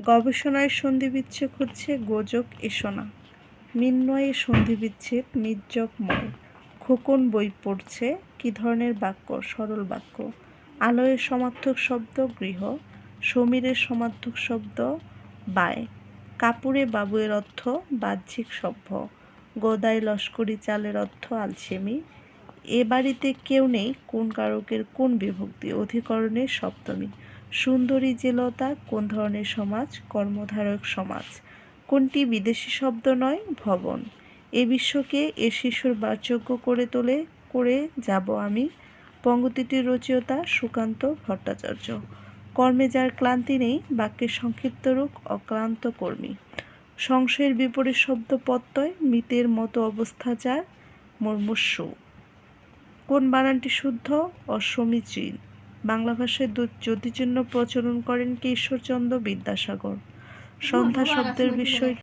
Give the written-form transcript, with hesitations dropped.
গবেষণায় সন্ধিবিচ্ছেদ হচ্ছে গোজক এসো না। মিন্ময়ে সন্ধিবিচ্ছেদ নির্জকময়। খোকন বই পড়ছে। কী ধরনের বাক্য? সরল বাক্য। আলয়ের সমার্থক শব্দ গৃহ। সমীরের সমার্থক শব্দ বায়। কাপুরে বাবুয়ের অর্থ বাহ্যিক সভ্য। গদাই লস্করি চালের অর্থ আলসেমি। এ বাড়িতে কেউ নেই কোন কারকের কোন বিভক্তি? অধিকরণের সপ্তমী। সুন্দরী জেলতা কোন ধরনের সমাজ? কর্মধারক সমাজ। কোনটি বিদেশি শব্দ নয়? ভবন। এ বিশ্বকে এ শিশুর বাসযোগ্য করে যাব আমি। পঙ্গতিটির রচয়িতা সুকান্ত ভট্টাচার্য। কর্মে যার ক্লান্তি নেই, বাক্যের সংক্ষিপ্ত রূপ অক্লান্ত কর্মী। সংশয়ের বিপরীত শব্দ প্রত্যয়। মৃতের মতো অবস্থা যার, মুমূর্ষু। কোন বানানটি শুদ্ধ? অসমীচীন। বাংলা ভাষায় যতিচিহ্ন প্রচলন করেন কে? ঈশ্বরচন্দ্র বিদ্যাসাগর। সন্ধ্যা শব্দের বিষয়